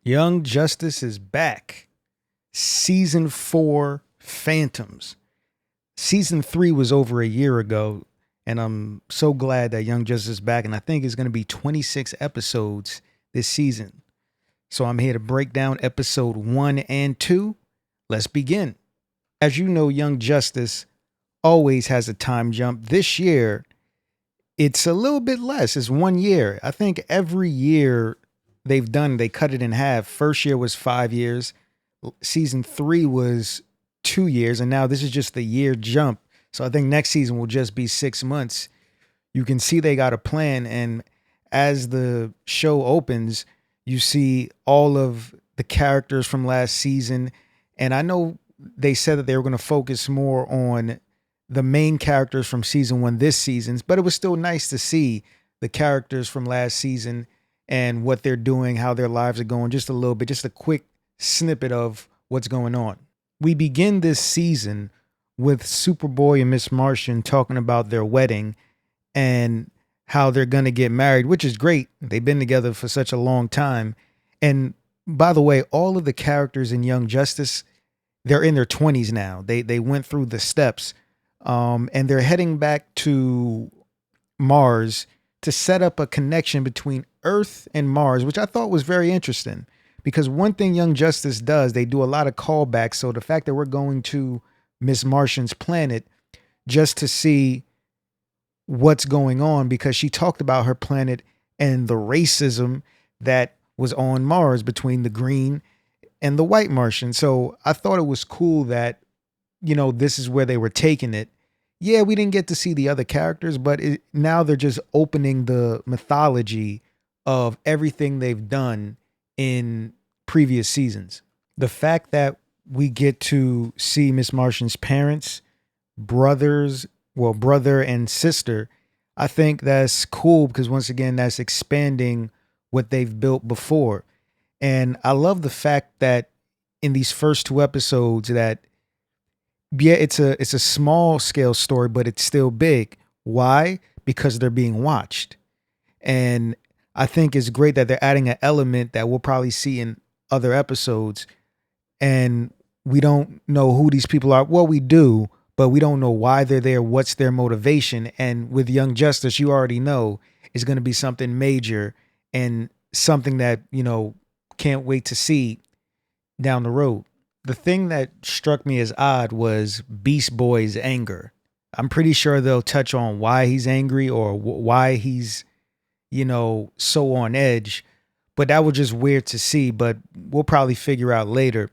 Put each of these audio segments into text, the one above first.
Young Justice is back. Season 4 Phantoms. Season 3 was over a year ago, and I'm so glad that Young Justice is back. And I think it's going to be 26 episodes this season. So I'm here to break down episode 1 and 2. Let's begin. As you know, Young Justice always has a time jump. This year, it's a little bit less. It's 1 year. I think every year they cut it in half. First year was 5 years. Season 3 was 2 years. And now this is just the year jump. So I think next season will just be 6 months. You can see they got a plan. And as the show opens, you see all of the characters from last season. And I know they said that they were going to focus more on the main characters from season 1 this season, but it was still nice to see the characters from last season and what they're doing, how their lives are going, just a little bit, just a quick snippet of what's going on. We begin this season with Superboy and Miss Martian talking about their wedding and how they're going to get married, which is great. They've been together for such a long time. And by the way, all of the characters in Young Justice, they're in their 20s now. They went through the steps, and they're heading back to Mars to set up a connection between Earth and Mars, which I thought was very interesting. Because one thing Young Justice does, they do a lot of callbacks. So the fact that we're going to Miss Martian's planet just to see what's going on, because she talked about her planet and the racism that was on Mars between the green and the white Martian. So I thought it was cool that, this is where they were taking it. Yeah, we didn't get to see the other characters, but now they're just opening the mythology of everything they've done in previous seasons. The fact that we get to see Miss Martian's parents, brother and sister, I think that's cool because once again, that's expanding what they've built before. And I love the fact that in these first 2 episodes that, yeah, it's a small scale story, but it's still big. Why? Because they're being watched. And I think it's great that they're adding an element that we'll probably see in other episodes. And we don't know who these people are. Well, we do, but we don't know why they're there. What's their motivation? And with Young Justice, you already know it's going to be something major and something that, can't wait to see down the road. The thing that struck me as odd was Beast Boy's anger. I'm pretty sure they'll touch on why he's angry or why he's, so on edge. But that was just weird to see, but we'll probably figure out later.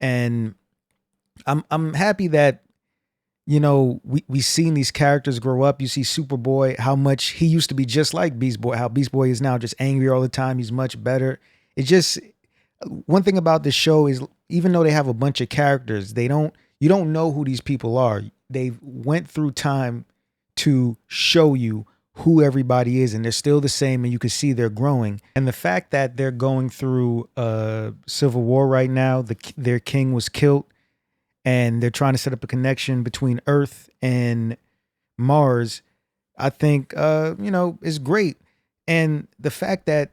And I'm happy that, we've seen these characters grow up. You see Superboy, how much he used to be just like Beast Boy, how Beast Boy is now just angry all the time. He's much better. It's just one thing about this show is even though they have a bunch of characters, you don't know who these people are. They went through time to show you who everybody is, and they're still the same, and you can see they're growing. And the fact that they're going through a civil war right now, their king was killed, and they're trying to set up a connection between Earth and Mars, I think, is great. And the fact that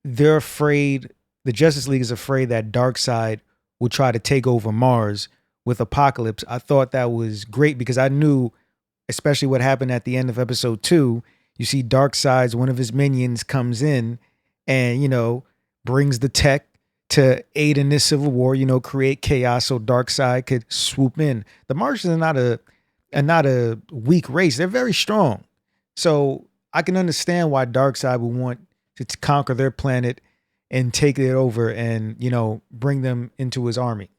they're afraid, the Justice League is afraid that Darkseid will try to take over Mars with Apocalypse. I thought that was great because I knew, especially what happened at the end of episode 2, you see Darkseid's, one of his minions comes in and, brings the tech to aid in this civil war, create chaos so Darkseid could swoop in. The Martians are not a weak race. They're very strong. So I can understand why Darkseid would want to conquer their planet and take it over and, bring them into his army.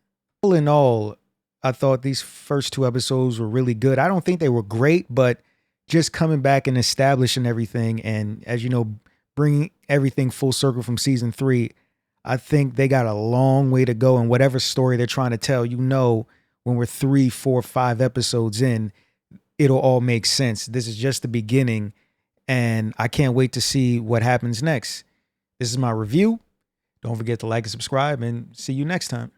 All in all, I thought these first 2 episodes were really good. I don't think they were great, but just coming back and establishing everything and, as you know, bringing everything full circle from season 3, I think they got a long way to go. And whatever story they're trying to tell, when we're 3, 4, 5 episodes in, it'll all make sense. This is just the beginning, and I can't wait to see what happens next. This is my review. Don't forget to like and subscribe, and see you next time.